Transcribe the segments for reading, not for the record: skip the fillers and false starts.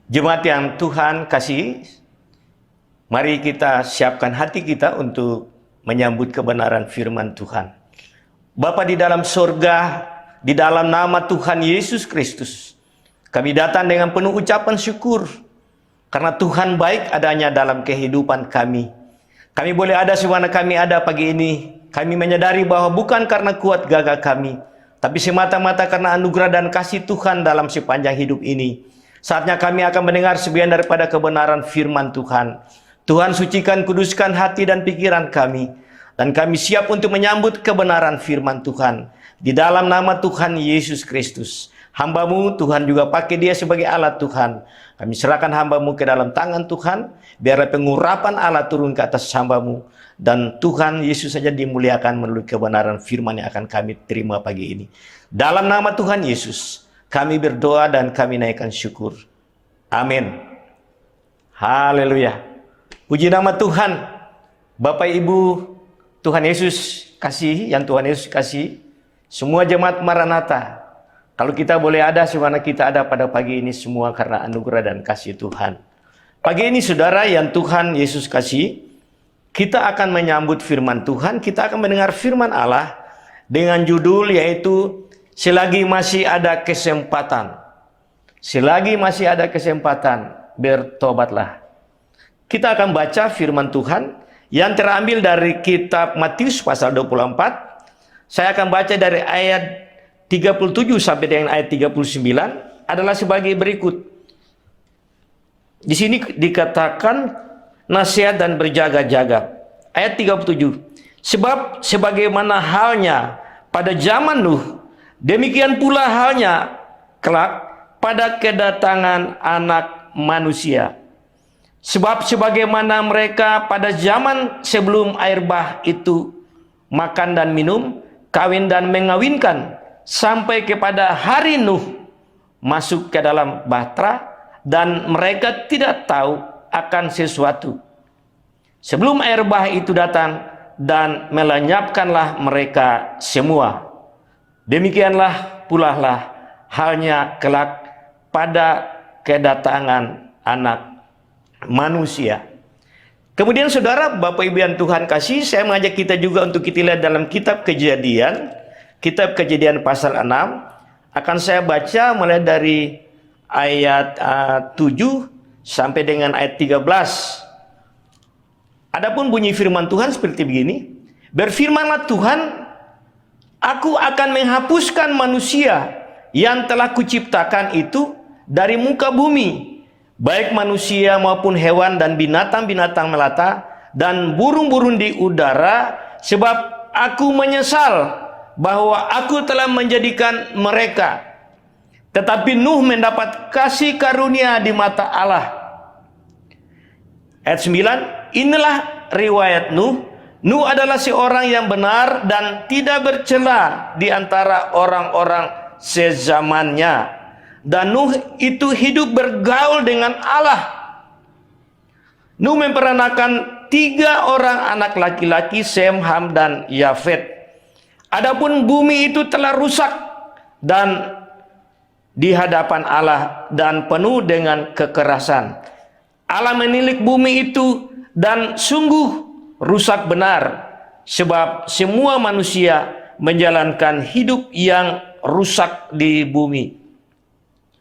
Jemaat yang Tuhan kasih, mari kita siapkan hati kita untuk menyambut kebenaran firman Tuhan. Bapa di dalam sorga, di dalam nama Tuhan Yesus Kristus, kami datang dengan penuh ucapan syukur, karena Tuhan baik adanya dalam kehidupan kami. Kami boleh ada semana kami ada pagi ini. Kami menyadari bahwa bukan karena kuat gagah kami, tapi semata-mata karena anugerah dan kasih Tuhan dalam sepanjang hidup ini. Saatnya kami akan mendengar sebagian daripada kebenaran firman Tuhan. Tuhan sucikan, kuduskan hati dan pikiran kami. Dan kami siap untuk menyambut kebenaran firman Tuhan. Di dalam nama Tuhan Yesus Kristus. Hamba-Mu, Tuhan juga pakai dia sebagai alat Tuhan. Kami serahkan hamba-Mu ke dalam tangan Tuhan. Biarlah pengurapan Allah turun ke atas hamba-Mu. Dan Tuhan Yesus saja dimuliakan melalui kebenaran firman yang akan kami terima pagi ini. Dalam nama Tuhan Yesus, kami berdoa dan kami naikkan syukur. Amin. Haleluya. Puji nama Tuhan. Bapak Ibu, Tuhan Yesus kasih, yang Tuhan Yesus kasih. Semua jemaat Maranatha. Kalau kita boleh ada, semana kita ada pada pagi ini semua karena anugerah dan kasih Tuhan. Pagi ini saudara yang Tuhan Yesus kasih, kita akan menyambut firman Tuhan. Kita akan mendengar firman Allah dengan judul yaitu selagi masih ada kesempatan. Selagi masih ada kesempatan, bertobatlah. Kita akan baca firman Tuhan yang terambil dari kitab Matius pasal 24. Saya akan baca dari ayat 37 sampai dengan ayat 39 adalah sebagai berikut. Di sini dikatakan nasihat dan berjaga-jaga. Ayat 37. Sebab sebagaimana halnya pada zaman Nuh, demikian pula halnya kelak pada kedatangan Anak Manusia. Sebab sebagaimana mereka pada zaman sebelum air bah itu makan dan minum, kawin dan mengawinkan, sampai kepada hari Nuh masuk ke dalam bahtera, dan mereka tidak tahu akan sesuatu. Sebelum air bah itu datang dan melenyapkanlah mereka semua. Demikianlah pula lah halnya kelak pada kedatangan Anak Manusia. Kemudian saudara, Bapak Ibu yang Tuhan kasih, saya mengajak kita juga untuk kita lihat dalam kitab Kejadian. Kitab Kejadian pasal 6. Akan saya baca mulai dari ayat 7 sampai dengan ayat 13. Adapun bunyi firman Tuhan seperti begini. Berfirmanlah Tuhan, Aku akan menghapuskan manusia yang telah kuciptakan itu dari muka bumi, baik manusia maupun hewan dan binatang-binatang melata dan burung-burung di udara, sebab aku menyesal bahwa aku telah menjadikan mereka. Tetapi Nuh mendapat kasih karunia di mata Allah. Ayat 9, inilah riwayat Nuh. Nuh adalah seorang yang benar dan tidak bercela di antara orang-orang sezamannya. Dan Nuh itu hidup bergaul dengan Allah. Nuh memperanakan 3 orang anak laki-laki, Sem, Ham, dan Yafet. Adapun bumi itu telah rusak dan di hadapan Allah dan penuh dengan kekerasan. Allah menilik bumi itu dan sungguh rusak benar, sebab semua manusia menjalankan hidup yang rusak di bumi.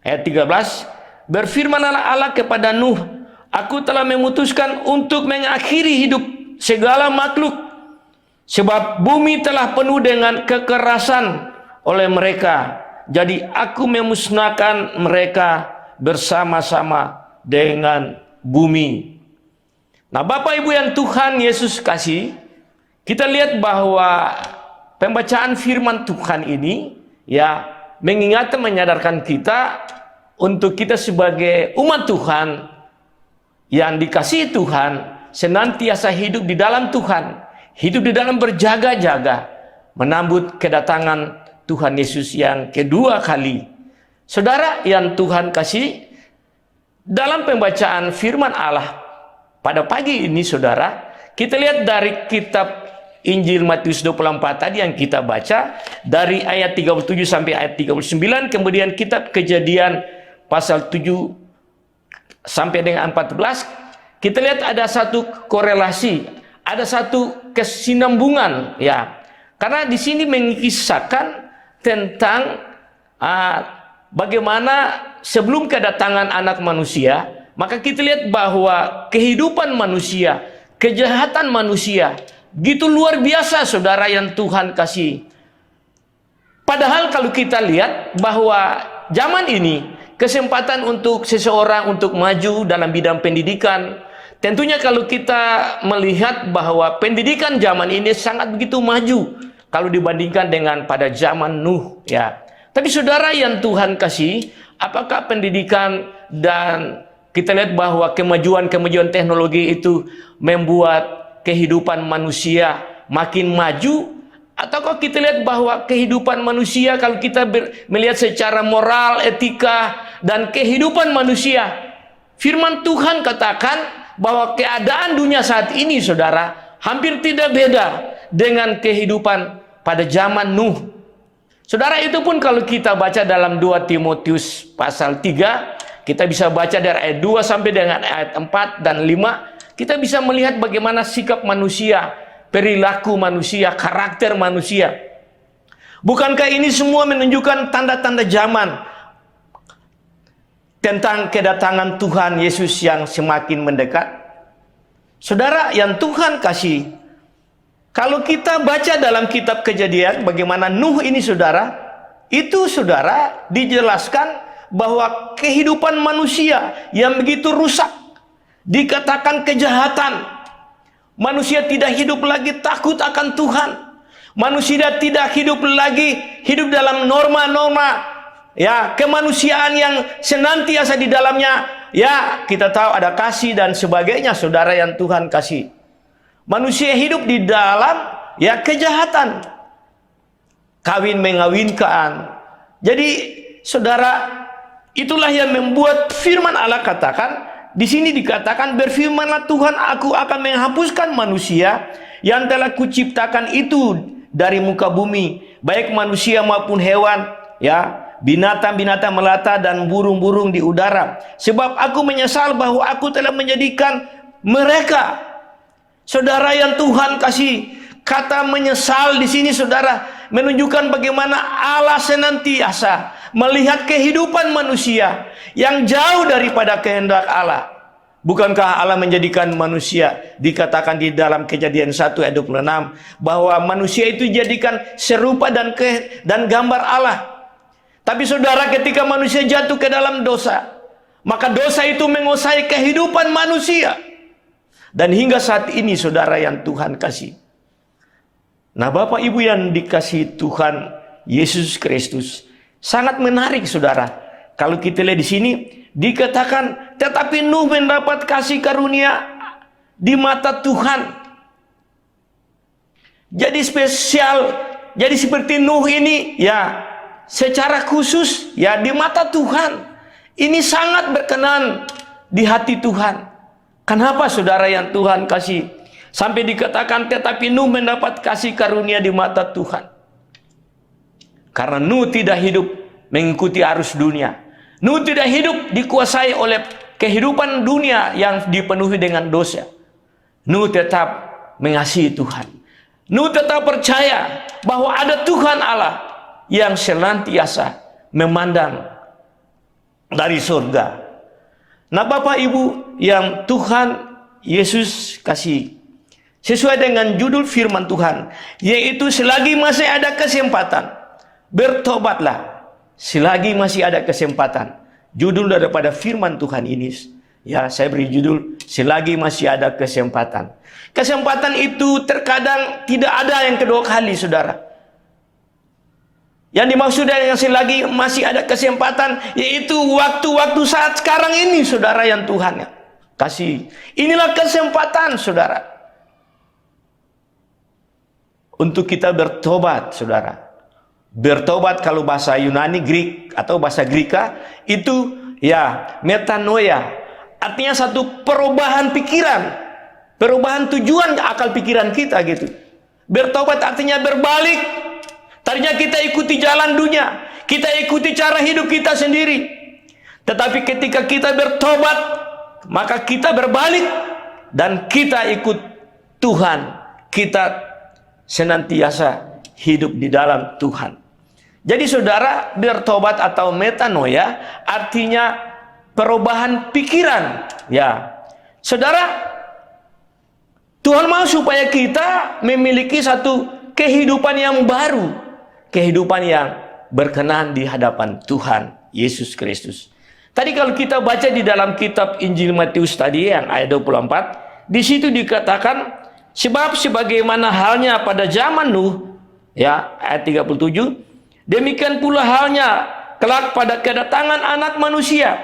Ayat 13, berfirmanlah Allah kepada Nuh, Aku telah memutuskan untuk mengakhiri hidup segala makhluk, sebab bumi telah penuh dengan kekerasan oleh mereka. Jadi aku memusnahkan mereka bersama-sama dengan bumi. Nah, Bapak Ibu yang Tuhan Yesus kasih, kita lihat bahwa pembacaan firman Tuhan ini ya mengingatkan, menyadarkan kita untuk kita sebagai umat Tuhan yang dikasihi Tuhan senantiasa hidup di dalam Tuhan, hidup di dalam berjaga-jaga menambut kedatangan Tuhan Yesus yang kedua kali. Saudara yang Tuhan kasih, dalam pembacaan firman Allah pada pagi ini saudara, kita lihat dari kitab Injil Matius 24 tadi yang kita baca, dari ayat 37 sampai ayat 39, kemudian kitab Kejadian pasal 7 sampai dengan 14, kita lihat ada satu korelasi, ada satu kesinambungan, ya. Karena di sini mengisahkan tentang bagaimana sebelum kedatangan anak manusia, maka kita lihat bahwa kehidupan manusia, kejahatan manusia, gitu luar biasa, saudara yang Tuhan kasih. Padahal kalau kita lihat bahwa zaman ini, kesempatan untuk seseorang untuk maju dalam bidang pendidikan, tentunya kalau kita melihat bahwa pendidikan zaman ini sangat begitu maju kalau dibandingkan dengan pada zaman Nuh, ya. Tapi saudara yang Tuhan kasih, apakah pendidikan dan kita lihat bahwa kemajuan teknologi itu membuat kehidupan manusia makin maju? Ataukah kita lihat bahwa kehidupan manusia, kalau kita melihat secara moral, etika, dan kehidupan manusia, firman Tuhan katakan bahwa keadaan dunia saat ini, saudara, hampir tidak beda dengan kehidupan pada zaman Nuh. Saudara, itu pun kalau kita baca dalam 2 Timotius pasal 3, kita bisa baca dari ayat 2 sampai dengan ayat 4 dan 5, kita bisa melihat bagaimana sikap manusia, perilaku manusia, karakter manusia. Bukankah ini semua menunjukkan tanda-tanda zaman tentang kedatangan Tuhan Yesus yang semakin mendekat? Saudara yang Tuhan kasih, kalau kita baca dalam kitab Kejadian bagaimana Nuh ini, saudara, itu saudara dijelaskan bahwa kehidupan manusia yang begitu rusak, dikatakan kejahatan. Manusia tidak hidup lagi takut akan Tuhan. Manusia tidak hidup dalam norma-norma, ya, kemanusiaan yang senantiasa di dalamnya, ya, kita tahu ada kasih dan sebagainya, saudara yang Tuhan kasih. Manusia hidup di dalam, ya, kejahatan, kawin mengawinkan. Jadi saudara, itulah yang membuat firman Allah katakan, di sini dikatakan, berfirmanlah Tuhan, aku akan menghapuskan manusia yang telah kuciptakan itu dari muka bumi, baik manusia maupun hewan, ya, binatang-binatang melata dan burung-burung di udara, sebab aku menyesal bahwa aku telah menjadikan mereka. Saudara yang Tuhan kasih, kata menyesal di sini, saudara, menunjukkan bagaimana Allah senantiasa melihat kehidupan manusia yang jauh daripada kehendak Allah. Bukankah Allah menjadikan manusia, dikatakan di dalam Kejadian 1 ayat 26, bahwa manusia itu dijadikan serupa dan gambar Allah. Tapi saudara, ketika manusia jatuh ke dalam dosa, maka dosa itu menguasai kehidupan manusia. Dan hingga saat ini, saudara yang Tuhan kasih. Nah, Bapak Ibu yang dikasih Tuhan Yesus Kristus, sangat menarik, saudara. Kalau kita lihat di sini dikatakan, tetapi Nuh mendapat kasih karunia di mata Tuhan. Jadi spesial, jadi seperti Nuh ini, ya, secara khusus, ya, di mata Tuhan. Ini sangat berkenan di hati Tuhan. Kenapa, saudara yang Tuhan kasih? Sampai dikatakan, tetapi Nuh mendapat kasih karunia di mata Tuhan. Karena Nuh tidak hidup mengikuti arus dunia. Nuh tidak hidup dikuasai oleh kehidupan dunia yang dipenuhi dengan dosa. Nuh tetap mengasihi Tuhan. Nuh tetap percaya bahwa ada Tuhan Allah yang senantiasa memandang dari surga. Nah, Bapak Ibu yang Tuhan Yesus kasih, sesuai dengan judul firman Tuhan, yaitu selagi masih ada kesempatan, bertobatlah. Selagi masih ada kesempatan. Judul daripada firman Tuhan ini, ya, saya beri judul, selagi masih ada kesempatan. Kesempatan itu terkadang tidak ada yang kedua kali, saudara. Yang dimaksud dengan selagi masih ada kesempatan, yaitu waktu-waktu saat sekarang ini, saudara yang Tuhan kasih. Inilah kesempatan, saudara, untuk kita bertobat, saudara. Bertobat kalau bahasa Yunani, Greek atau bahasa Greka itu, ya, metanoia. Artinya satu perubahan pikiran, perubahan tujuan akal pikiran kita, gitu. Bertobat artinya berbalik. Tadinya kita ikuti jalan dunia, kita ikuti cara hidup kita sendiri. Tetapi ketika kita bertobat, maka kita berbalik dan kita ikut Tuhan. Kita senantiasa hidup di dalam Tuhan. Jadi saudara, bertobat atau metanoia artinya perubahan pikiran. Ya, saudara, Tuhan mau supaya kita memiliki satu kehidupan yang baru, kehidupan yang berkenan di hadapan Tuhan Yesus Kristus. Tadi kalau kita baca di dalam kitab Injil Matius tadi yang ayat 24, di situ dikatakan, sebab sebagaimana halnya pada zaman Nuh, ya, ayat 37, demikian pula halnya kelak pada kedatangan Anak Manusia.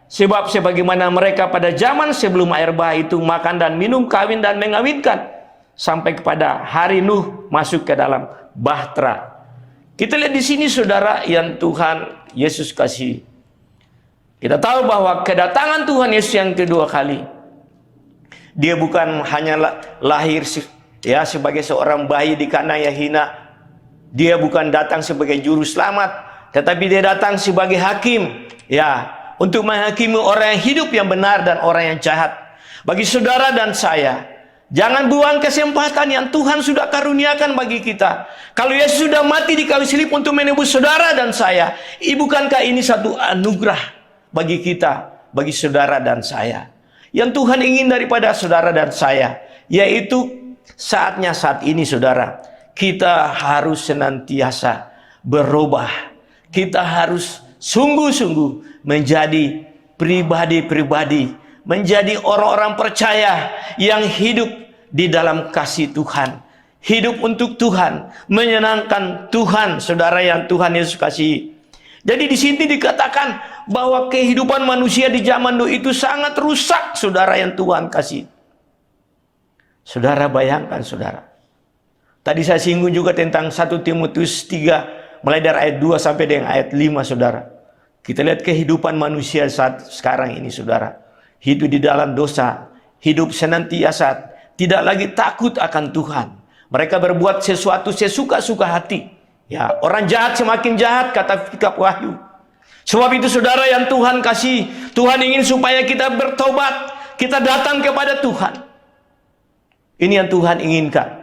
Sebab sebagaimana mereka pada zaman sebelum air bah itu makan dan minum, kawin dan mengawinkan, sampai kepada hari Nuh masuk ke dalam bahtera. Kita lihat di sini saudara yang Tuhan Yesus kasih. Kita tahu bahwa kedatangan Tuhan Yesus yang kedua kali, dia bukan hanya lahir ya sebagai seorang bayi di kandang yang hina. Dia bukan datang sebagai juru selamat, tetapi dia datang sebagai hakim, ya, untuk menghakimi orang yang hidup yang benar dan orang yang jahat. Bagi saudara dan saya, jangan buang kesempatan yang Tuhan sudah karuniakan bagi kita. Kalau Yesus sudah mati di kayu salib untuk menebus saudara dan saya, bukankah ini satu anugerah bagi kita, bagi saudara dan saya? Yang Tuhan ingin daripada saudara dan saya, yaitu saatnya saat ini saudara, kita harus senantiasa berubah. Kita harus sungguh-sungguh menjadi pribadi-pribadi, menjadi orang-orang percaya yang hidup di dalam kasih Tuhan, hidup untuk Tuhan, menyenangkan Tuhan, saudara yang Tuhan Yesus kasih. Jadi di sini dikatakan bahwa kehidupan manusia di zaman Nuh itu sangat rusak, saudara yang Tuhan kasih. Saudara bayangkan, saudara. Tadi saya singgung juga tentang 1 Timotius 3, mulai dari ayat 2 sampai dengan ayat 5, saudara. Kita lihat kehidupan manusia saat sekarang ini, saudara. Hidup di dalam dosa, hidup senantiasa, tidak lagi takut akan Tuhan. Mereka berbuat sesuatu sesuka-suka hati. Ya, orang jahat semakin jahat, kata kitab Wahyu. Sebab itu saudara yang Tuhan kasih, Tuhan ingin supaya kita bertobat, kita datang kepada Tuhan. Ini yang Tuhan inginkan.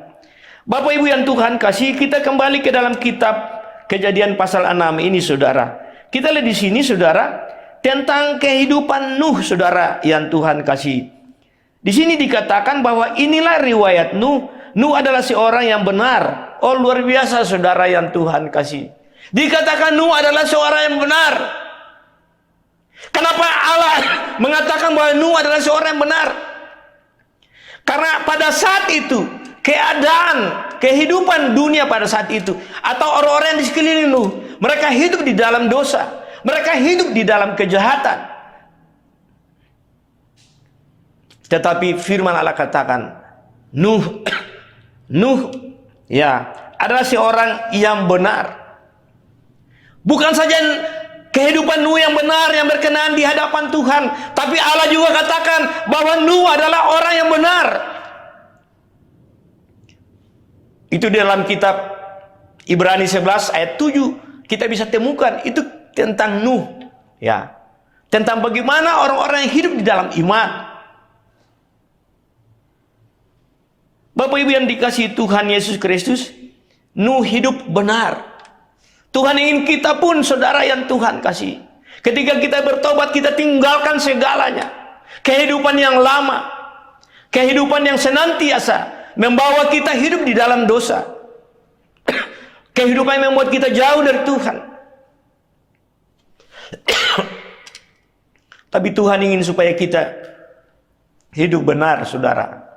Bapak Ibu yang Tuhan kasih, kita kembali ke dalam kitab Kejadian pasal 6 ini, saudara. Kita lihat di sini, saudara, tentang kehidupan Nuh, saudara yang Tuhan kasih. Di sini dikatakan bahwa inilah riwayat Nuh. Nuh adalah seorang yang benar. Oh, luar biasa, saudara yang Tuhan kasih. Dikatakan Nuh adalah seorang yang benar. Kenapa Allah mengatakan bahwa Nuh adalah seorang yang benar? Karena pada saat itu, keadaan, kehidupan dunia pada saat itu, atau orang-orang yang di sekeliling Nuh, mereka hidup di dalam dosa, mereka hidup di dalam kejahatan. Tetapi firman Allah katakan, Nuh, ya, adalah seorang yang benar. Bukan saja kehidupan Nuh yang benar, yang berkenan di hadapan Tuhan, tapi Allah juga katakan bahwa Nuh adalah orang yang benar. Itu di dalam kitab Ibrani 11 ayat 7 kita bisa temukan itu tentang Nuh, ya, tentang bagaimana orang-orang yang hidup di dalam iman. Bapak Ibu yang dikasihi Tuhan Yesus Kristus, Nuh hidup benar. Tuhan ingin kita pun, saudara yang Tuhan kasih, ketika kita bertobat, kita tinggalkan segalanya, kehidupan yang lama, kehidupan yang senantiasa membawa kita hidup di dalam dosa, kehidupan yang membuat kita jauh dari Tuhan. Tapi Tuhan ingin supaya kita hidup benar, saudara,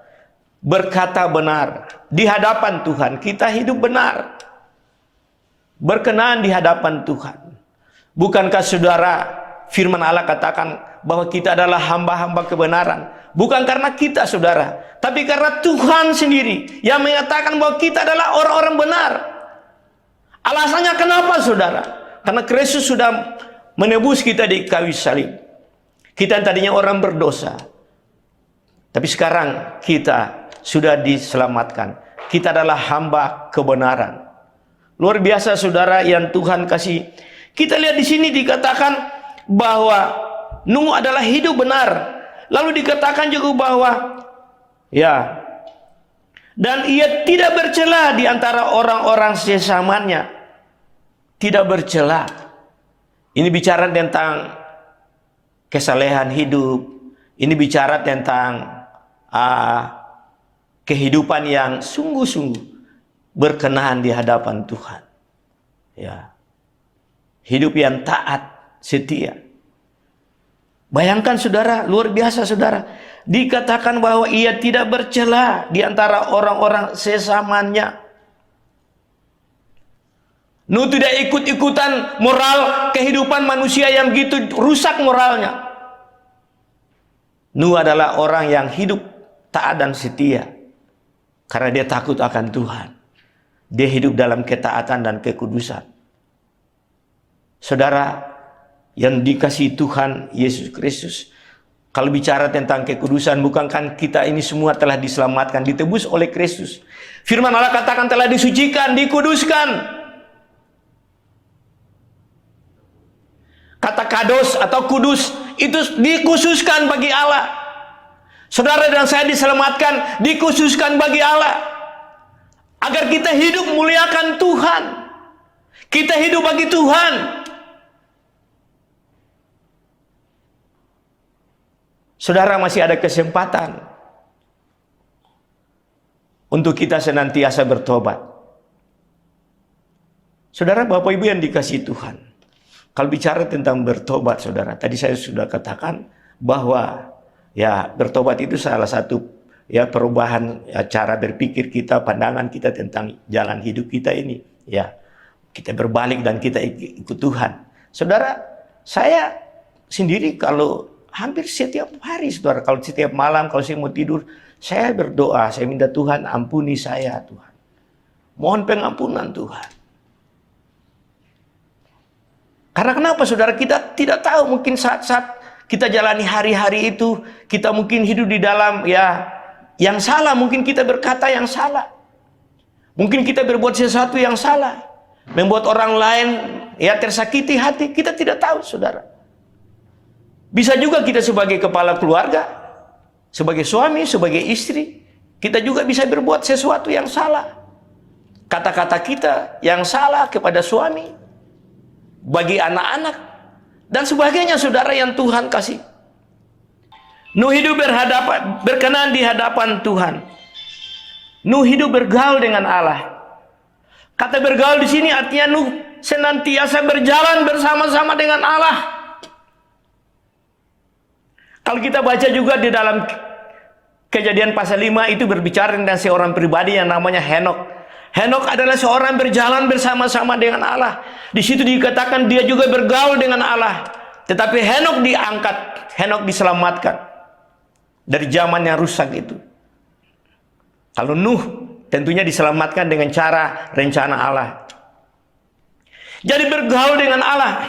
berkata benar di hadapan Tuhan. Kita hidup benar, berkenan di hadapan Tuhan. Bukankah saudara, firman Allah katakan bahwa kita adalah hamba-hamba kebenaran? Bukan karena kita, saudara, tapi karena Tuhan sendiri yang mengatakan bahwa kita adalah orang-orang benar. Alasannya kenapa, saudara? Karena Kristus sudah menebus kita di kayu salib. Kita tadinya orang berdosa, tapi sekarang kita sudah diselamatkan. Kita adalah hamba kebenaran. Luar biasa, saudara yang Tuhan kasih. Kita lihat di sini dikatakan bahwa Nuh adalah hidup benar. Lalu dikatakan juga bahwa ya, dan ia tidak bercela di antara orang-orang sesamanya. Tidak bercela. Ini bicara tentang kesalehan hidup. Ini bicara tentang kehidupan yang sungguh-sungguh berkenan di hadapan Tuhan. Ya. Hidup yang taat, setia. Bayangkan saudara, luar biasa saudara. Dikatakan bahwa ia tidak bercela di antara orang-orang sesamanya. Nuh tidak ikut-ikutan moral kehidupan manusia yang begitu rusak moralnya. Nuh adalah orang yang hidup taat dan setia. Karena dia takut akan Tuhan. Dia hidup dalam ketaatan dan kekudusan. Saudara yang dikasihi Tuhan Yesus Kristus, kalau bicara tentang kekudusan, bukankah kita ini semua telah diselamatkan, ditebus oleh Kristus? Firman Allah katakan telah disucikan, dikuduskan. Kata kados atau kudus itu dikhususkan bagi Allah. Saudara dan saya diselamatkan, dikhususkan bagi Allah. Agar kita hidup muliakan Tuhan. Kita hidup bagi Tuhan. Saudara, masih ada kesempatan untuk kita senantiasa bertobat. Saudara, Bapak Ibu yang dikasihi Tuhan, kalau bicara tentang bertobat, saudara, tadi saya sudah katakan bahwa ya bertobat itu salah satu ya perubahan ya, cara berpikir kita, pandangan kita tentang jalan hidup kita ini. Ya, kita berbalik dan kita ikut Tuhan. Saudara, saya sendiri kalau hampir setiap hari, saudara, kalau setiap malam, kalau saya mau tidur, saya berdoa, saya minta Tuhan ampuni saya, Tuhan. Mohon pengampunan Tuhan. Karena kenapa, saudara? Kita tidak tahu, mungkin saat-saat kita jalani hari-hari itu, kita mungkin hidup di dalam ya yang salah, mungkin kita berkata yang salah. Mungkin kita berbuat sesuatu yang salah, membuat orang lain ya tersakiti hati, kita tidak tahu, saudara. Bisa juga kita sebagai kepala keluarga, sebagai suami, sebagai istri, kita juga bisa berbuat sesuatu yang salah. Kata-kata kita yang salah kepada suami, bagi anak-anak, dan sebagainya, saudara yang Tuhan kasih. Nuh hidup berkenan di hadapan Tuhan. Nuh hidup bergaul dengan Allah. Kata bergaul di sini artinya Nuh senantiasa berjalan bersama-sama dengan Allah. Kalau kita baca juga di dalam Kejadian pasal 5 itu berbicara tentang seorang pribadi yang namanya Henokh. Henokh adalah seorang berjalan bersama-sama dengan Allah. Di situ dikatakan dia juga bergaul dengan Allah. Tetapi Henokh diangkat, Henokh diselamatkan dari zaman yang rusak itu. Kalau Nuh tentunya diselamatkan dengan cara rencana Allah. Jadi bergaul dengan Allah.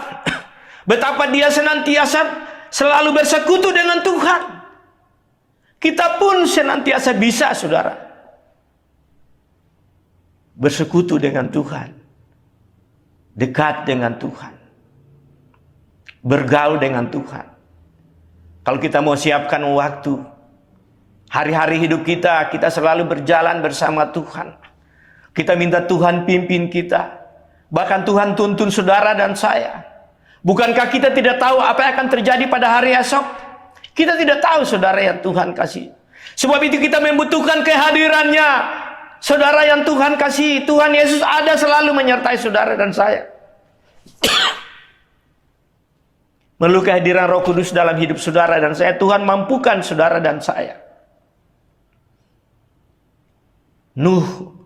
Betapa dia senantiasa selalu bersekutu dengan Tuhan. Kita pun senantiasa bisa, saudara, bersekutu dengan Tuhan, dekat dengan Tuhan, bergaul dengan Tuhan. Kalau kita mau siapkan waktu, hari-hari hidup kita, kita selalu berjalan bersama Tuhan. Kita minta Tuhan pimpin kita. Bahkan Tuhan tuntun saudara dan saya. Bukankah kita tidak tahu apa yang akan terjadi pada hari esok? Kita tidak tahu, saudara yang Tuhan kasih. Sebab itu kita membutuhkan kehadirannya. Saudara yang Tuhan kasih, Tuhan Yesus ada selalu menyertai saudara dan saya. Melalui kehadiran Roh Kudus dalam hidup saudara dan saya, Tuhan mampukan saudara dan saya. Nuh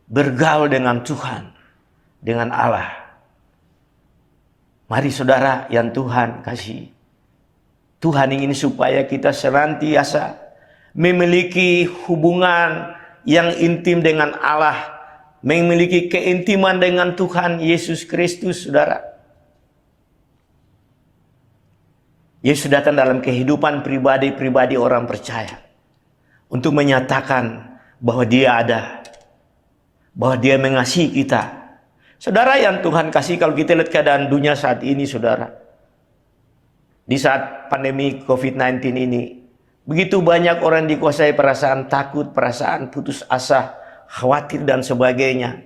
bergaul dengan Tuhan, dengan Allah. Mari saudara yang Tuhan kasih. Tuhan ingin supaya kita senantiasa memiliki hubungan yang intim dengan Allah, memiliki keintiman dengan Tuhan Yesus Kristus, saudara. Yesus datang dalam kehidupan pribadi-pribadi orang percaya untuk menyatakan bahwa Dia ada, bahwa Dia mengasihi kita. Saudara yang Tuhan kasih, kalau kita lihat keadaan dunia saat ini, saudara, di saat pandemi COVID-19 ini, Begitu banyak orang dikuasai perasaan takut, perasaan putus asa, khawatir dan sebagainya.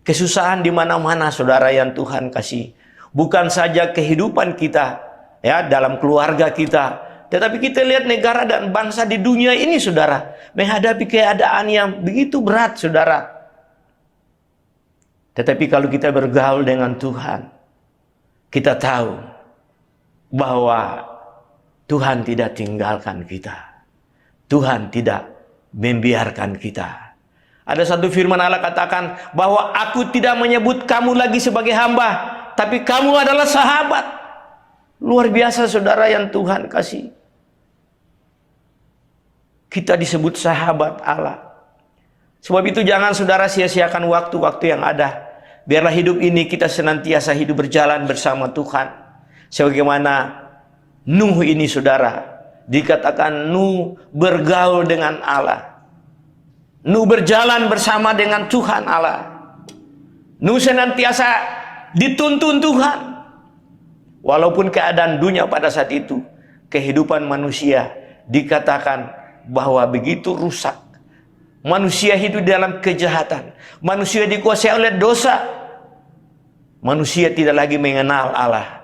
Kesusahan di mana-mana, saudara yang Tuhan kasih. Bukan saja kehidupan kita, ya, dalam keluarga kita, tetapi kita lihat negara dan bangsa di dunia ini, saudara, menghadapi keadaan yang begitu berat, saudara. Tetapi kalau kita bergaul dengan Tuhan, kita tahu bahwa Tuhan tidak tinggalkan kita. Tuhan tidak membiarkan kita. Ada satu firman Allah katakan bahwa aku tidak menyebut kamu lagi sebagai hamba, tapi kamu adalah sahabat. Luar biasa, saudara yang Tuhan kasih. Kita disebut sahabat Allah. Sebab itu jangan saudara sia-siakan waktu-waktu yang ada. Biarlah hidup ini kita senantiasa hidup berjalan bersama Tuhan. Sebagaimana Nuh ini, saudara, dikatakan Nuh bergaul dengan Allah. Nuh berjalan bersama dengan Tuhan Allah. Nuh senantiasa dituntun Tuhan. Walaupun keadaan dunia pada saat itu, kehidupan manusia dikatakan bahwa begitu rusak. Manusia hidup dalam kejahatan. Manusia dikuasai oleh dosa. Manusia tidak lagi mengenal Allah.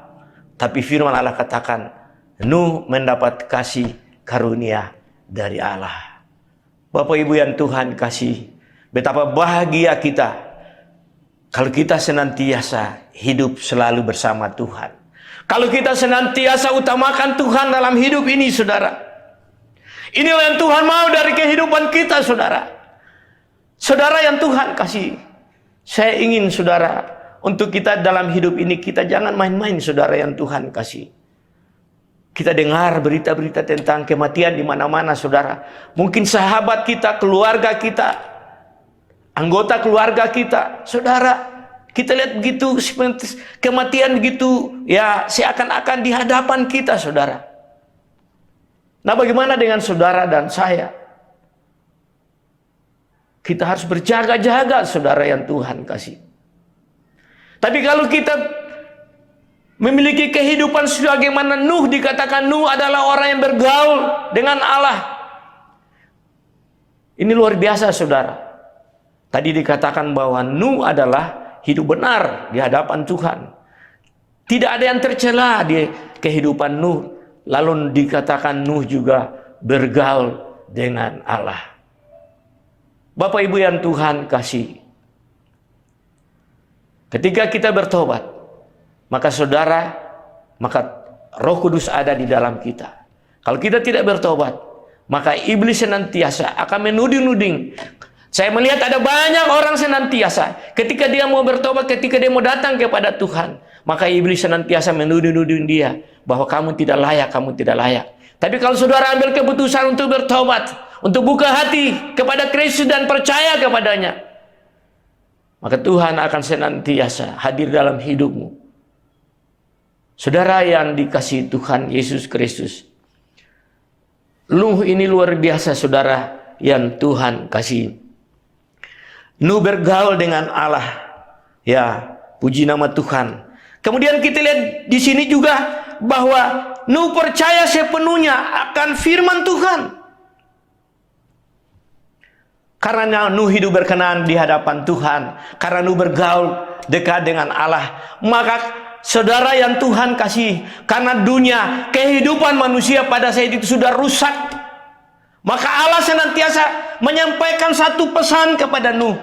Tapi firman Allah katakan, Nuh mendapat kasih karunia dari Allah. Bapak Ibu yang Tuhan kasih, betapa bahagia kita kalau kita senantiasa hidup selalu bersama Tuhan. Kalau kita senantiasa utamakan Tuhan dalam hidup ini, saudara. Inilah yang Tuhan mau dari kehidupan kita, saudara. Saudara yang Tuhan kasih, saya ingin saudara, untuk kita dalam hidup ini, kita jangan main-main, saudara yang Tuhan kasih. Kita dengar berita-berita tentang kematian di mana-mana, saudara. Mungkin sahabat kita, keluarga kita, anggota keluarga kita, saudara. Kita lihat begitu, kematian begitu, ya seakan-akan di hadapan kita, saudara. Nah, bagaimana dengan saudara dan saya? Kita harus berjaga-jaga, saudara yang Tuhan kasih. Tapi kalau kita memiliki kehidupan sebagaimana Nuh, dikatakan Nuh adalah orang yang bergaul dengan Allah. Ini luar biasa, saudara. Tadi dikatakan bahwa Nuh adalah hidup benar di hadapan Tuhan. Tidak ada yang tercela di kehidupan Nuh. Lalu dikatakan Nuh juga bergaul dengan Allah. Bapak Ibu yang Tuhan kasih, ketika kita bertobat, maka saudara, maka Roh Kudus ada di dalam kita. Kalau kita tidak bertobat, maka iblis senantiasa akan menuding-nuding. Saya melihat ada banyak orang senantiasa, ketika dia mau bertobat, ketika dia mau datang kepada Tuhan, maka iblis senantiasa menuding-nuding dia, bahwa kamu tidak layak, kamu tidak layak. Tapi kalau saudara ambil keputusan untuk bertobat, untuk buka hati kepada Kristus dan percaya kepadanya, maka Tuhan akan senantiasa hadir dalam hidupmu. Saudara yang dikasihi Tuhan Yesus Kristus, Nuh ini luar biasa, saudara yang Tuhan kasih. Nuh bergaul dengan Allah. Ya, puji nama Tuhan. Kemudian kita lihat di sini juga bahwa Nuh percaya sepenuhnya akan firman Tuhan. Karena Nuh hidup berkenan di hadapan Tuhan, karena Nuh bergaul dekat dengan Allah, maka saudara yang Tuhan kasih, karena dunia, kehidupan manusia pada saat itu sudah rusak, maka Allah senantiasa menyampaikan satu pesan kepada Nuh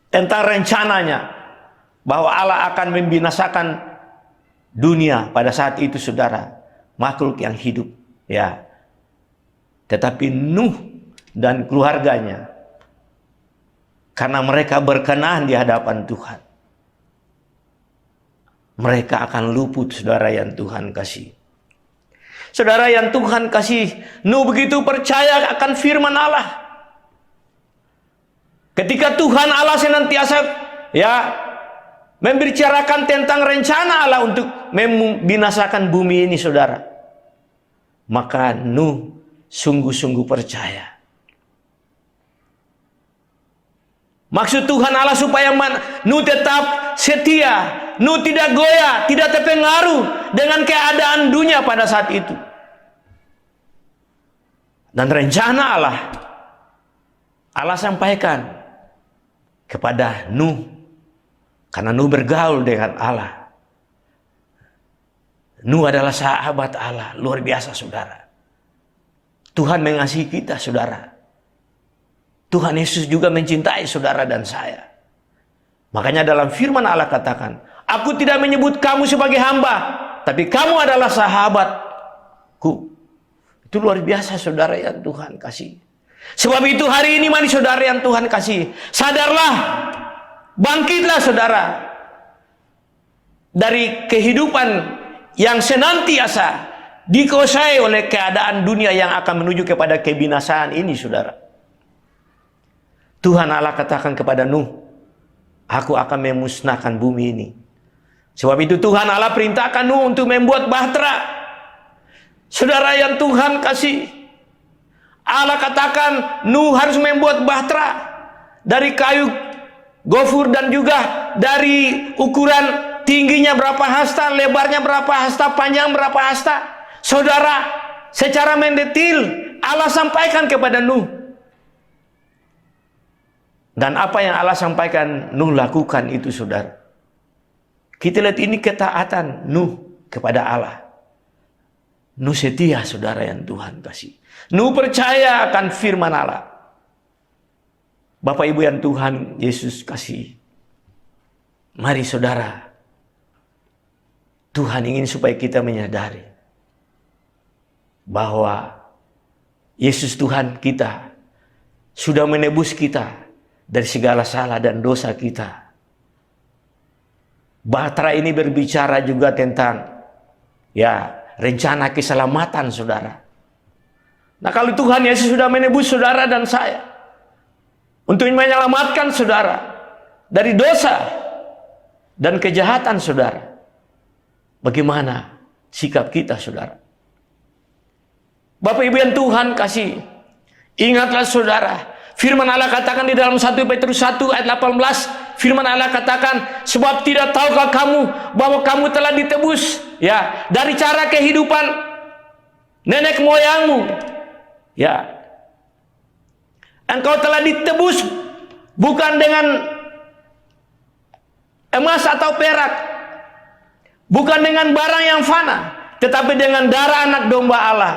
tentang rencananya, bahwa Allah akan membinasakan dunia pada saat itu, saudara, makhluk yang hidup, ya. Tetapi Nuh dan keluarganya, karena mereka berkenan di hadapan Tuhan, mereka akan luput, saudara yang Tuhan kasih. Saudara yang Tuhan kasih, Nuh begitu percaya akan firman Allah. Ketika Tuhan Allah senantiasa, ya, membicarakan tentang rencana Allah untuk membinasakan bumi ini, saudara, maka Nuh sungguh-sungguh percaya. Maksud Tuhan Allah supaya Nuh tetap setia, Nuh tidak goyah, tidak terpengaruh dengan keadaan dunia pada saat itu. Dan rencana Allah sampaikan kepada Nuh, karena Nuh bergaul dengan Allah. Nuh adalah sahabat Allah, luar biasa saudara. Tuhan mengasihi kita saudara. Tuhan Yesus juga mencintai saudara dan saya. Makanya dalam firman Allah katakan, aku tidak menyebut kamu sebagai hamba, tapi kamu adalah sahabatku. Itu luar biasa saudara yang Tuhan kasih. Sebab itu hari ini mari saudara yang Tuhan kasih, sadarlah, bangkitlah saudara dari kehidupan yang senantiasa dikuasai oleh keadaan dunia yang akan menuju kepada kebinasaan ini saudara. Tuhan Allah katakan kepada Nuh, aku akan memusnahkan bumi ini. Sebab itu Tuhan Allah perintahkan Nuh untuk membuat bahtera. Saudara yang Tuhan kasih, Allah katakan Nuh harus membuat bahtera dari kayu gofur dan juga dari ukuran tingginya berapa hasta, lebarnya berapa hasta, panjang berapa hasta. Saudara, secara mendetil Allah sampaikan kepada Nuh. Dan apa yang Allah sampaikan Nuh lakukan itu saudara. Kita lihat ini ketaatan Nuh kepada Allah. Nuh setia saudara yang Tuhan kasih. Nuh percaya akan firman Allah. Bapak Ibu yang Tuhan Yesus kasih. Mari saudara. Tuhan ingin supaya kita menyadari bahwa Yesus Tuhan kita sudah menebus kita dari segala salah dan dosa kita. Bahtera ini berbicara juga tentang rencana keselamatan saudara. Nah kalau Tuhan Yesus sudah menebus saudara dan saya untuk menyelamatkan saudara dari dosa dan kejahatan saudara, bagaimana sikap kita saudara? Bapak Ibu yang Tuhan kasih, ingatlah saudara, firman Allah katakan di dalam 1 Petrus 1 ayat 18, firman Allah katakan, sebab tidak tahukah kamu bahwa kamu telah ditebus dari cara kehidupan nenek moyangmu. Engkau telah ditebus bukan dengan emas atau perak, bukan dengan barang yang fana, tetapi dengan darah anak domba Allah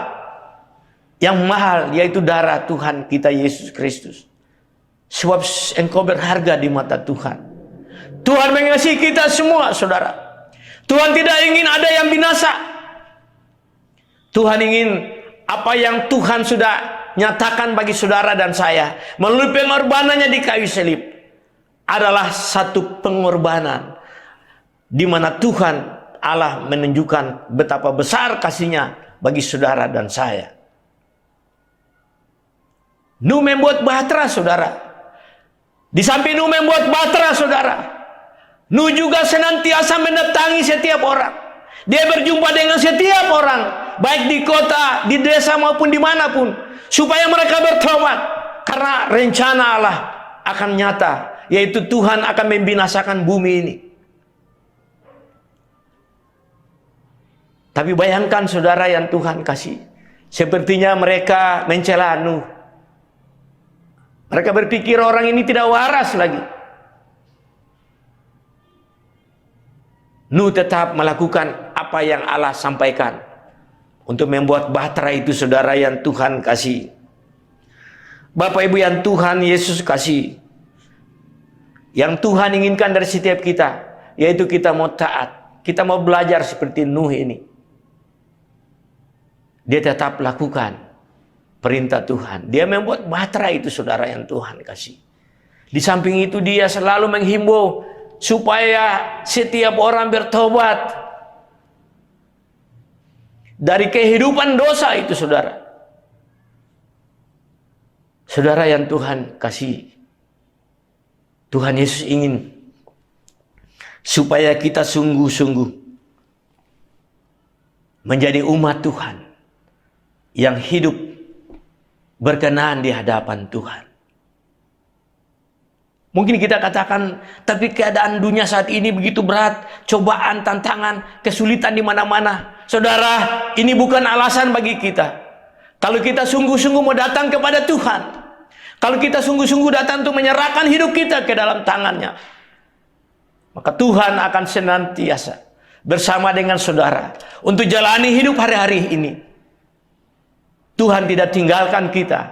yang mahal, yaitu darah Tuhan kita Yesus Kristus. Sebab engkau berharga di mata Tuhan. Tuhan mengasihi kita semua saudara. Tuhan tidak ingin ada yang binasa. Tuhan ingin apa yang Tuhan sudah nyatakan bagi saudara dan saya melalui pengorbanannya di kayu salib adalah satu pengorbanan di mana Tuhan Allah menunjukkan betapa besar kasihnya bagi saudara dan saya. Nuh membuat bahtera saudara. Di samping Nuh membuat bahtera saudara, Nuh juga senantiasa mendatangi setiap orang. Dia berjumpa dengan setiap orang, baik di kota, di desa maupun dimanapun, supaya mereka bertobat. Karena rencana Allah akan nyata, yaitu Tuhan akan membinasakan bumi ini. Tapi bayangkan saudara yang Tuhan kasih, sepertinya mereka mencela Nuh. Mereka berpikir orang ini tidak waras lagi. Nuh tetap melakukan apa yang Allah sampaikan untuk membuat bahtera itu saudara yang Tuhan kasih. Bapak Ibu yang Tuhan Yesus kasih, yang Tuhan inginkan dari setiap kita, yaitu kita mau taat, kita mau belajar seperti Nuh ini. Dia tetap lakukan perintah Tuhan. Dia membuat bahtera itu saudara yang Tuhan kasih. Di samping itu dia selalu menghimbau supaya setiap orang bertobat dari kehidupan dosa itu saudara. Saudara yang Tuhan kasih, Tuhan Yesus ingin supaya kita sungguh-sungguh menjadi umat Tuhan yang hidup berkenan di hadapan Tuhan. Mungkin kita katakan, tapi keadaan dunia saat ini begitu berat, cobaan, tantangan, kesulitan di mana-mana. Saudara, ini bukan alasan bagi kita. Kalau kita sungguh-sungguh mau datang kepada Tuhan, kalau kita sungguh-sungguh datang untuk menyerahkan hidup kita ke dalam tangannya, maka Tuhan akan senantiasa bersama dengan saudara untuk jalani hidup hari-hari ini. Tuhan tidak tinggalkan kita,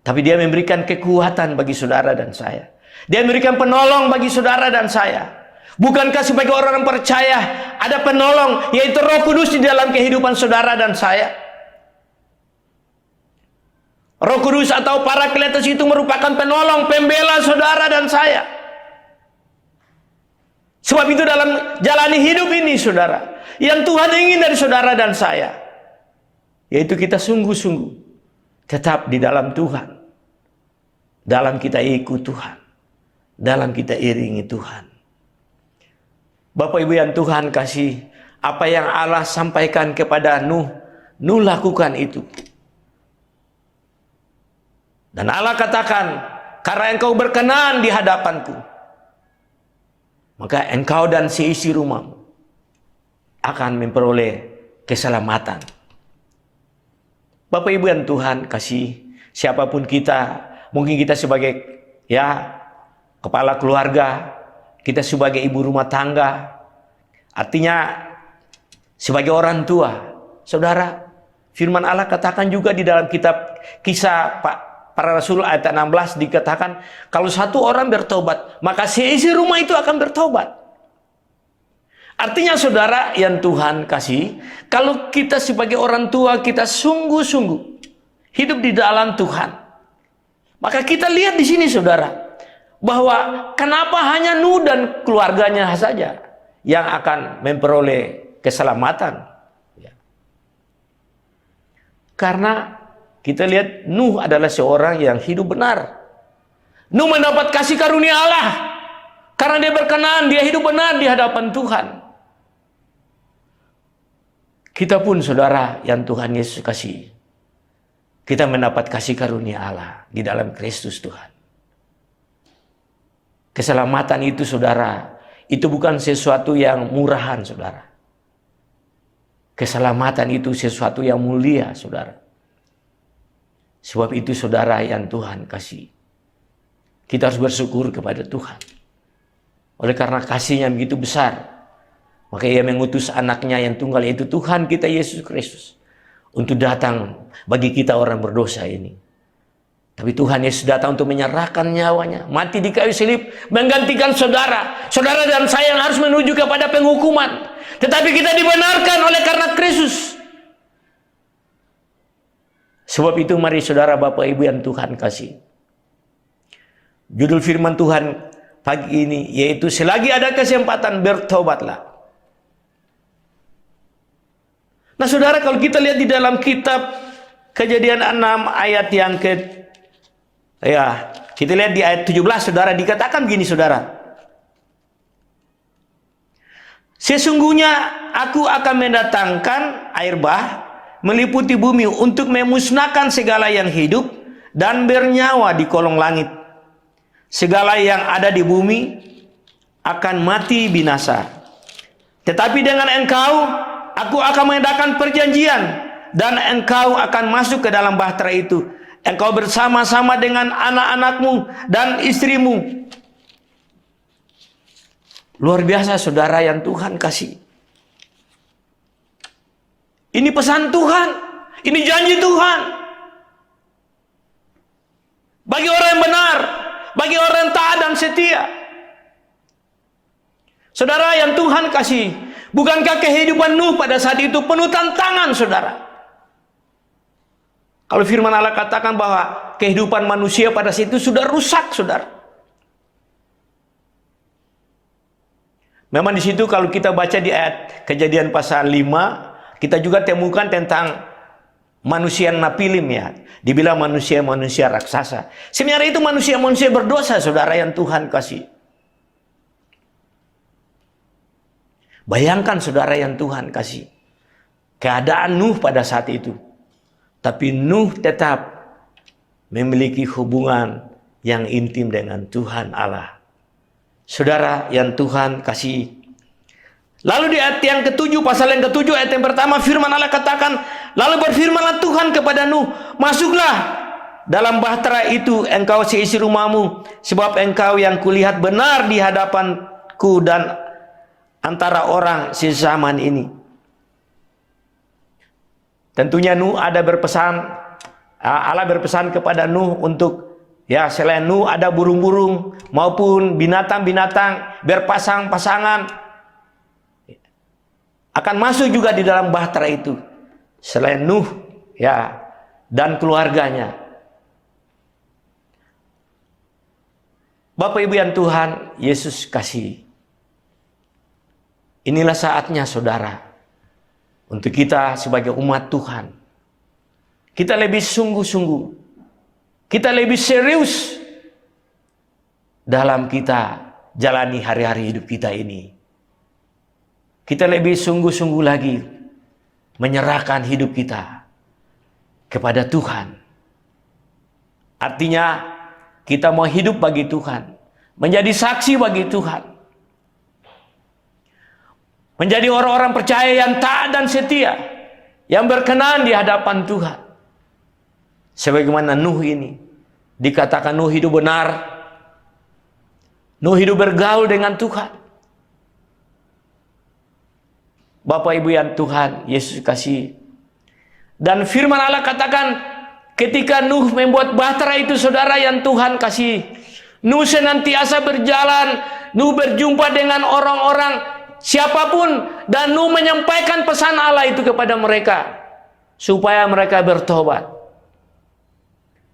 tapi Dia memberikan kekuatan bagi saudara dan saya. Dia memberikan penolong bagi saudara dan saya. Bukankah sebagai orang yang percaya ada penolong, yaitu Roh Kudus di dalam kehidupan saudara dan saya? Roh Kudus atau Parakletos itu merupakan penolong, pembela saudara dan saya. Sebab itu dalam jalani hidup ini, saudara, yang Tuhan ingin dari saudara dan saya, yaitu kita sungguh-sungguh tetap di dalam Tuhan, dalam kita ikut Tuhan, dalam kita iringi Tuhan. Bapak Ibu yang Tuhan kasih, apa yang Allah sampaikan kepada Nuh, Nuh lakukan itu. Dan Allah katakan, karena engkau berkenan di hadapanku, maka engkau dan seisi rumahmu akan memperoleh keselamatan. Bapak Ibu yang Tuhan kasih, siapapun kita, mungkin kita sebagai kepala keluarga, kita sebagai ibu rumah tangga, artinya sebagai orang tua, saudara, firman Allah katakan juga di dalam kitab Kisah Para Rasul ayat 16 dikatakan, kalau satu orang bertobat, maka seisi rumah itu akan bertobat. Artinya saudara yang Tuhan kasih, kalau kita sebagai orang tua, kita sungguh-sungguh hidup di dalam Tuhan, maka kita lihat di sini saudara, bahwa kenapa hanya Nuh dan keluarganya saja yang akan memperoleh keselamatan. Karena kita lihat Nuh adalah seorang yang hidup benar. Nuh mendapat kasih karunia Allah karena dia berkenan, dia hidup benar di hadapan Tuhan. Kita pun saudara yang Tuhan Yesus kasih, kita mendapat kasih karunia Allah di dalam Kristus Tuhan. Keselamatan itu saudara, itu bukan sesuatu yang murahan saudara. Keselamatan itu sesuatu yang mulia saudara. Sebab itu saudara yang Tuhan kasih, kita harus bersyukur kepada Tuhan. Oleh karena kasih-Nya begitu besar, maka Ia mengutus anaknya yang tunggal, yaitu Tuhan kita Yesus Kristus, untuk datang bagi kita orang berdosa ini. Tapi Tuhan Yesus datang untuk menyerahkan nyawanya, mati di kayu salib, menggantikan saudara. Saudara dan saya yang harus menuju kepada penghukuman, tetapi kita dibenarkan oleh karena Kristus. Sebab itu mari saudara Bapak Ibu yang Tuhan kasih, judul firman Tuhan pagi ini yaitu selagi ada kesempatan bertobatlah. Nah saudara, kalau kita lihat di dalam kitab Kejadian 6 ayat yang kita lihat di ayat 17 saudara, dikatakan gini saudara, sesungguhnya aku akan mendatangkan air bah meliputi bumi untuk memusnahkan segala yang hidup dan bernyawa di kolong langit. Segala yang ada di bumi akan mati binasa. Tetapi dengan engkau, aku akan mengadakan perjanjian, dan engkau akan masuk ke dalam bahtera itu. Engkau bersama-sama dengan anak-anakmu dan istrimu. Luar biasa saudara yang Tuhan kasih. Ini pesan Tuhan, ini janji Tuhan. Bagi orang yang benar, bagi orang yang taat dan setia. Saudara yang Tuhan kasih, bukankah kehidupan Nuh pada saat itu penuh tantangan saudara? Kalau firman Allah katakan bahwa kehidupan manusia pada saat itu sudah rusak saudara. Memang di situ kalau kita baca di ayat Kejadian pasal 5, kita juga temukan tentang manusia Napilim ya. Dibilang manusia-manusia raksasa. Sebenarnya itu manusia-manusia berdosa saudara yang Tuhan kasih. Bayangkan saudara yang Tuhan kasih, keadaan Nuh pada saat itu. Tapi Nuh tetap memiliki hubungan yang intim dengan Tuhan Allah. Saudara yang Tuhan kasih. Lalu di ayat yang ke-7, pasal yang ke-7 ayat yang pertama, firman Allah katakan, Lalu berfirmanlah Tuhan kepada Nuh, masuklah dalam bahtera itu engkau seisi rumahmu, sebab engkau yang kulihat benar di hadapanku dan antara orang sezaman ini. Tentunya Nuh Allah berpesan kepada Nuh untuk, ya, selain Nuh ada burung-burung maupun binatang-binatang berpasang-pasangan akan masuk juga di dalam bahtera itu. Selain Nuh, ya, dan keluarganya. Bapak Ibu yang Tuhan Yesus kasih, inilah saatnya saudara, untuk kita sebagai umat Tuhan, kita lebih sungguh-sungguh, kita lebih serius dalam kita jalani hari-hari hidup kita ini. Kita lebih sungguh-sungguh lagi menyerahkan hidup kita kepada Tuhan. Artinya, kita mau hidup bagi Tuhan, menjadi saksi bagi Tuhan, menjadi orang-orang percaya yang taat dan setia, yang berkenan di hadapan Tuhan. Sebagaimana Nuh ini, dikatakan Nuh hidup benar, Nuh hidup bergaul dengan Tuhan. Bapak Ibu yang Tuhan Yesus kasih, dan firman Allah katakan, ketika Nuh membuat bahtera itu, saudara yang Tuhan kasih, Nuh senantiasa berjalan, Nuh berjumpa dengan orang-orang siapapun, dan Nuh menyampaikan pesan Allah itu kepada mereka supaya mereka bertobat.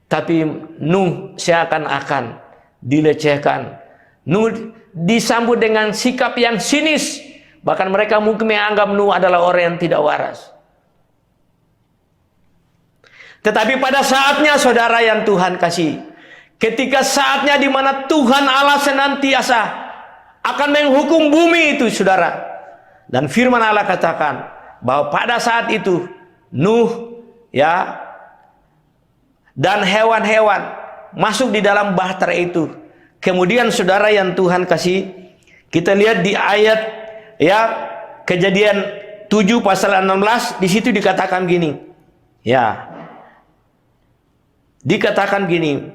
Tapi Nuh seakan-akan dilecehkan. Nuh disambut dengan sikap yang sinis, bahkan mereka mungkin menganggap Nuh adalah orang yang tidak waras. Tetapi pada saatnya saudara yang Tuhan kasih, ketika saatnya di mana Tuhan Allah senantiasa akan menghukum bumi itu saudara, dan firman Allah katakan bahwa pada saat itu Nuh, ya, dan hewan-hewan masuk di dalam bahtera itu. Kemudian saudara yang Tuhan kasih, kita lihat di ayat, ya, Kejadian 7 pasal 16, di situ dikatakan gini, ya, dikatakan gini,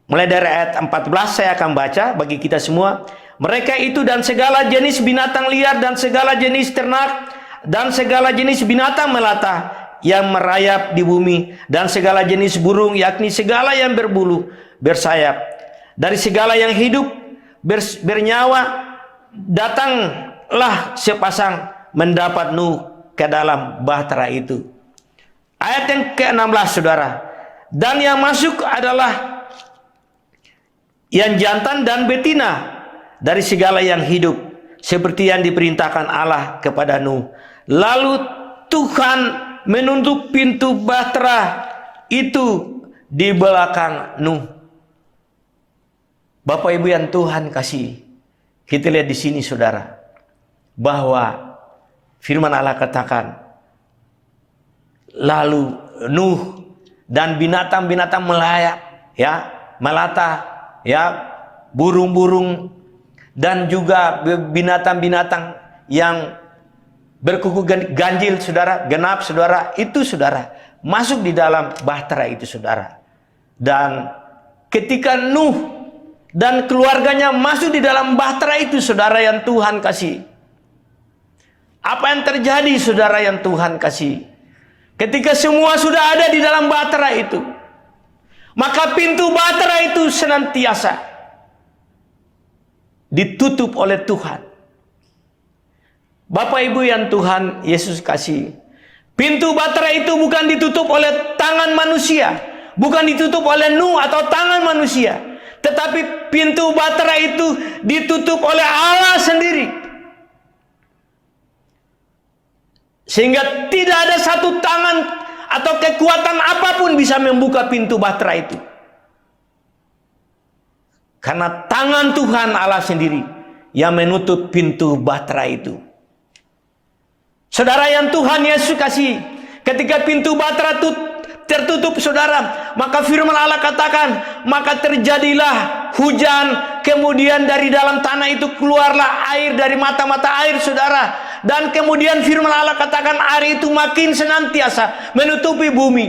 mulai dari ayat 14 saya akan baca bagi kita semua. Mereka itu dan segala jenis binatang liar dan segala jenis ternak dan segala jenis binatang melata yang merayap di bumi dan segala jenis burung, yakni segala yang berbulu, bersayap, dari segala yang hidup bernyawa, datanglah sepasang mendapat Nuh ke dalam bahtera itu. Ayat yang ke-16 saudara, dan yang masuk adalah yang jantan dan betina dari segala yang hidup, seperti yang diperintahkan Allah kepada Nuh. Lalu Tuhan menutup pintu bahtera itu di belakang Nuh. Bapak Ibu yang Tuhan kasih, kita lihat di sini saudara, bahwa firman Allah katakan, lalu Nuh dan binatang-binatang melayap, ya, melata, ya, burung-burung dan juga binatang-binatang yang berkuku ganjil saudara, genap saudara, itu saudara masuk di dalam bahtera itu saudara. Dan ketika Nuh dan keluarganya masuk di dalam bahtera itu saudara yang Tuhan kasih, apa yang terjadi saudara yang Tuhan kasih? Ketika semua sudah ada di dalam bahtera itu, maka pintu bahtera itu senantiasa ditutup oleh Tuhan. Bapak Ibu yang Tuhan Yesus kasih, pintu bahtera itu bukan ditutup oleh tangan manusia, bukan ditutup oleh Nuh atau tangan manusia, tetapi pintu bahtera itu ditutup oleh Allah sendiri. Sehingga tidak ada satu tangan atau kekuatan apapun bisa membuka pintu bahtera itu. Karena tangan Tuhan Allah sendiri yang menutup pintu bahtera itu. Saudara yang Tuhan Yesus kasih, ketika pintu bahtera tertutup saudara, maka firman Allah katakan, maka terjadilah hujan, kemudian dari dalam tanah itu keluarlah air dari mata-mata air saudara, Dan kemudian firman Allah katakan air itu makin senantiasa menutupi bumi.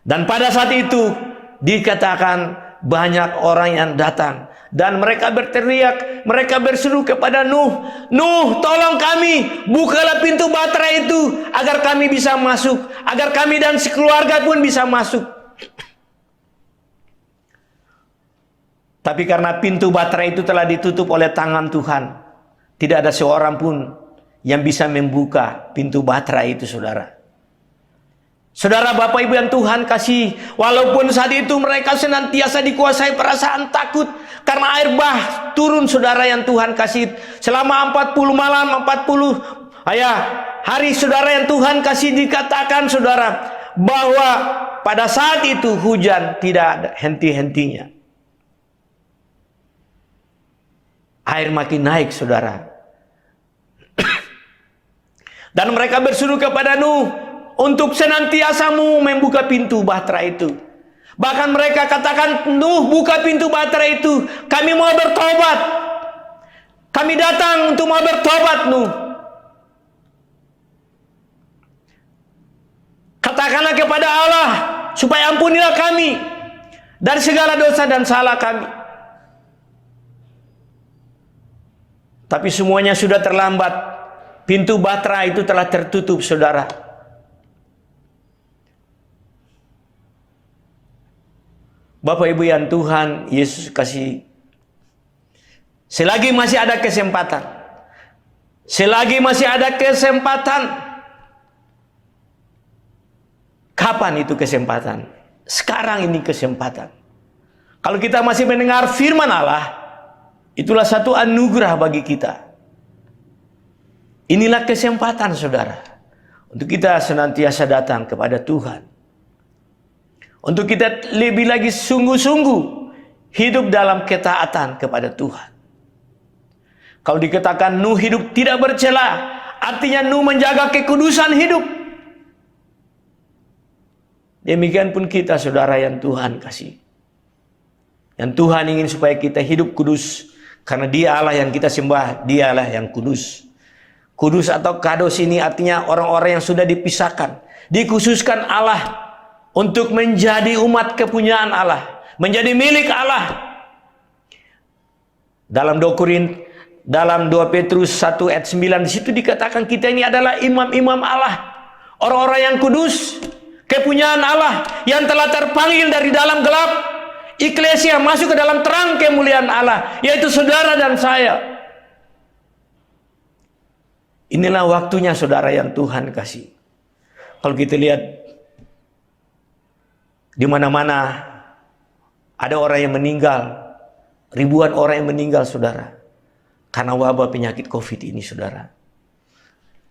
Dan pada saat itu dikatakan banyak orang yang datang. Dan mereka berteriak, mereka berseru kepada Nuh, Nuh tolong kami, bukalah pintu bahtera itu agar kami bisa masuk, agar kami dan sekeluarga pun bisa masuk. Tapi karena pintu bahtera itu telah ditutup oleh tangan Tuhan, tidak ada seorang pun yang bisa membuka pintu bahtera itu, saudara. Saudara, Bapak Ibu yang Tuhan kasih, walaupun saat itu mereka senantiasa dikuasai perasaan takut karena air bah turun, saudara yang Tuhan kasih, selama 40 malam, 40 hari, saudara yang Tuhan kasih, dikatakan saudara bahwa pada saat itu hujan tidak ada henti-hentinya. Air makin naik, saudara. Dan mereka berseru kepada Nuh untuk senantiasa membuka pintu bahtera itu. Bahkan mereka katakan, Nuh buka pintu bahtera itu, kami mau bertobat. Kami datang untuk mau bertobat, Nuh. Katakanlah kepada Allah supaya ampunilah kami dari segala dosa dan salah kami. Tapi semuanya sudah terlambat. Pintu bahtera itu telah tertutup, saudara. Bapak Ibu yang Tuhan Yesus kasih, selagi masih ada kesempatan, selagi masih ada kesempatan. Kapan itu kesempatan? Sekarang ini kesempatan. Kalau kita masih mendengar firman Allah, itulah satu anugerah bagi kita. Inilah kesempatan, saudara, untuk kita senantiasa datang kepada Tuhan. Untuk kita lebih lagi sungguh-sungguh hidup dalam ketaatan kepada Tuhan. Kalau dikatakan Nuh hidup tidak bercela, artinya Nuh menjaga kekudusan hidup. Demikian pun kita, saudara yang Tuhan kasih. Yang Tuhan ingin supaya kita hidup kudus. Karena Dia Allah yang kita sembah, Dia Allah yang kudus. Kudus atau kados ini artinya orang-orang yang sudah dipisahkan, dikhususkan Allah untuk menjadi umat kepunyaan Allah, menjadi milik Allah. Dalam 2 Petrus 1 ayat 9 di situ dikatakan kita ini adalah imam-imam Allah, orang-orang yang kudus, kepunyaan Allah yang telah terpanggil dari dalam gelap eklesia masuk ke dalam terang kemuliaan Allah, yaitu saudara dan saya. Inilah waktunya, saudara yang Tuhan kasih. Kalau kita lihat di mana-mana ada orang yang meninggal, ribuan orang yang meninggal, saudara, karena wabah penyakit COVID ini, saudara.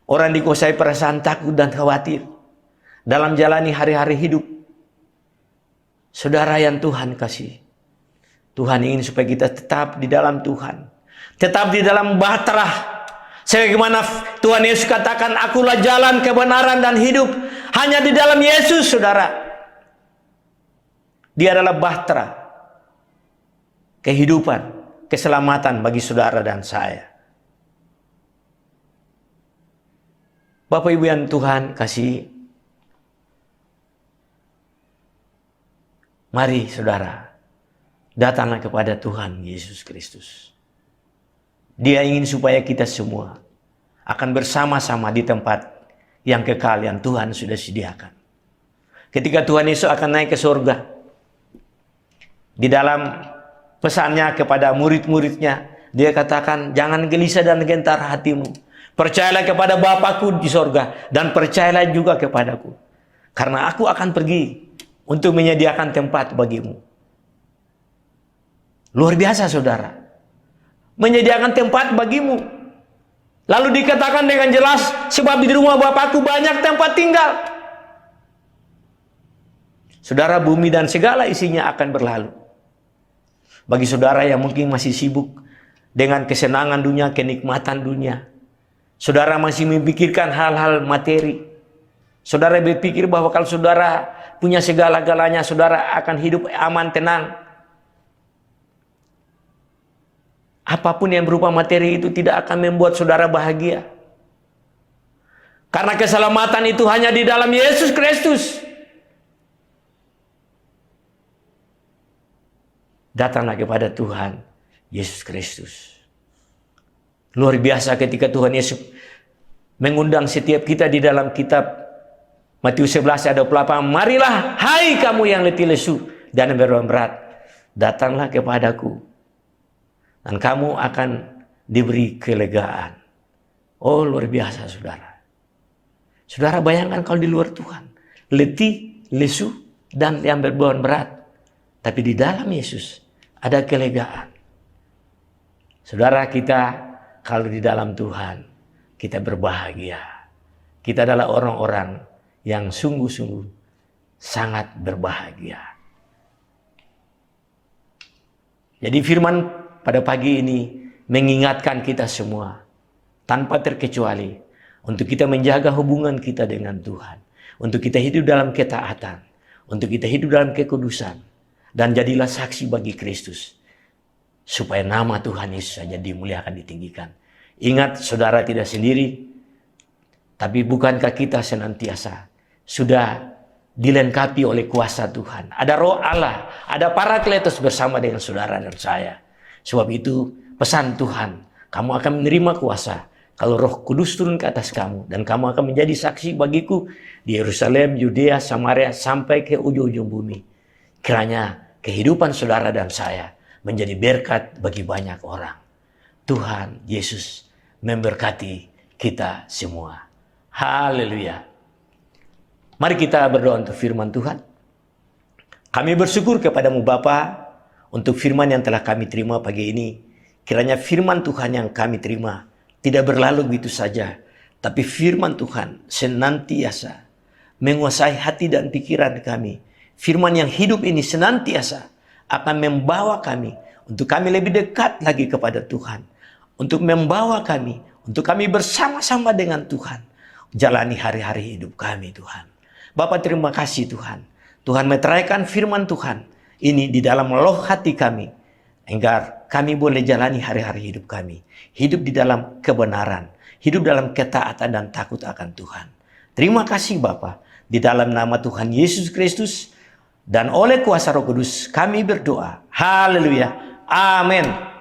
Orang dikuasai perasaan takut dan khawatir dalam jalani hari-hari hidup. Saudara yang Tuhan kasih, Tuhan ingin supaya kita tetap di dalam Tuhan, tetap di dalam bahtera. Sebagaimana Tuhan Yesus katakan, akulah jalan, kebenaran, dan hidup. Hanya di dalam Yesus, saudara. Dia adalah bahtera kehidupan, keselamatan bagi saudara dan saya. Bapak Ibu yang Tuhan kasih, mari saudara, datanglah kepada Tuhan Yesus Kristus. Dia ingin supaya kita semua akan bersama-sama di tempat yang kekal yang Tuhan sudah sediakan. Ketika Tuhan Yesus akan naik ke surga, di dalam pesannya kepada murid-muridnya, Dia katakan, jangan gelisah dan gentar hatimu. Percayalah kepada Bapakku di sorga, dan percayalah juga kepadaku. Karena aku akan pergi untuk menyediakan tempat bagimu. Luar biasa, saudara. Menyediakan tempat bagimu. Lalu dikatakan dengan jelas, sebab di rumah Bapakku banyak tempat tinggal. Saudara, bumi dan segala isinya akan berlalu. Bagi saudara yang mungkin masih sibuk dengan kesenangan dunia, kenikmatan dunia, saudara masih memikirkan hal-hal materi. Saudara berpikir bahwa kalau saudara punya segala-galanya, saudara akan hidup aman, tenang. Apapun yang berupa materi itu tidak akan membuat saudara bahagia. Karena keselamatan itu hanya di dalam Yesus Kristus. Datanglah kepada Tuhan Yesus Kristus. Luar biasa ketika Tuhan Yesus mengundang setiap kita di dalam kitab Matius 11 ayat 28. Marilah hai kamu yang letih lesu dan beban berat, datanglah kepadaku dan kamu akan diberi kelegaan. Oh, luar biasa saudara. Saudara bayangkan kalau di luar Tuhan, letih, lesu, dan yang beban berat. Tapi di dalam Yesus ada kelegaan. Saudara, kita kalau di dalam Tuhan, kita berbahagia. Kita adalah orang-orang yang sungguh-sungguh sangat berbahagia. Jadi firman pada pagi ini mengingatkan kita semua, tanpa terkecuali, untuk kita menjaga hubungan kita dengan Tuhan. Untuk kita hidup dalam ketaatan. Untuk kita hidup dalam kekudusan. Dan jadilah saksi bagi Kristus. Supaya nama Tuhan Yesus saja dimuliakan, ditinggikan. Ingat, saudara tidak sendiri. Tapi bukankah kita senantiasa sudah dilengkapi oleh kuasa Tuhan. Ada Roh Allah. Ada Parakletos bersama dengan saudara dan saya. Sebab itu pesan Tuhan. Kamu akan menerima kuasa kalau Roh Kudus turun ke atas kamu, dan kamu akan menjadi saksi bagiku di Yerusalem, Yudea, Samaria, sampai ke ujung-ujung bumi. Kiranya kehidupan saudara dan saya menjadi berkat bagi banyak orang. Tuhan Yesus memberkati kita semua. Haleluya. Mari kita berdoa untuk firman Tuhan. Kami bersyukur kepadamu Bapa untuk firman yang telah kami terima pagi ini. Kiranya firman Tuhan yang kami terima tidak berlalu begitu saja, tapi firman Tuhan senantiasa menguasai hati dan pikiran kami. Firman yang hidup ini senantiasa akan membawa kami untuk kami lebih dekat lagi kepada Tuhan. Untuk membawa kami, untuk kami bersama-sama dengan Tuhan. Jalani hari-hari hidup kami Tuhan. Bapa, terima kasih Tuhan. Tuhan meteraikan firman Tuhan ini di dalam loh hati kami. Agar kami boleh jalani hari-hari hidup kami. Hidup di dalam kebenaran. Hidup dalam ketaatan dan takut akan Tuhan. Terima kasih Bapa. Di dalam nama Tuhan Yesus Kristus. Dan oleh kuasa Roh Kudus kami berdoa. Haleluya. Amin.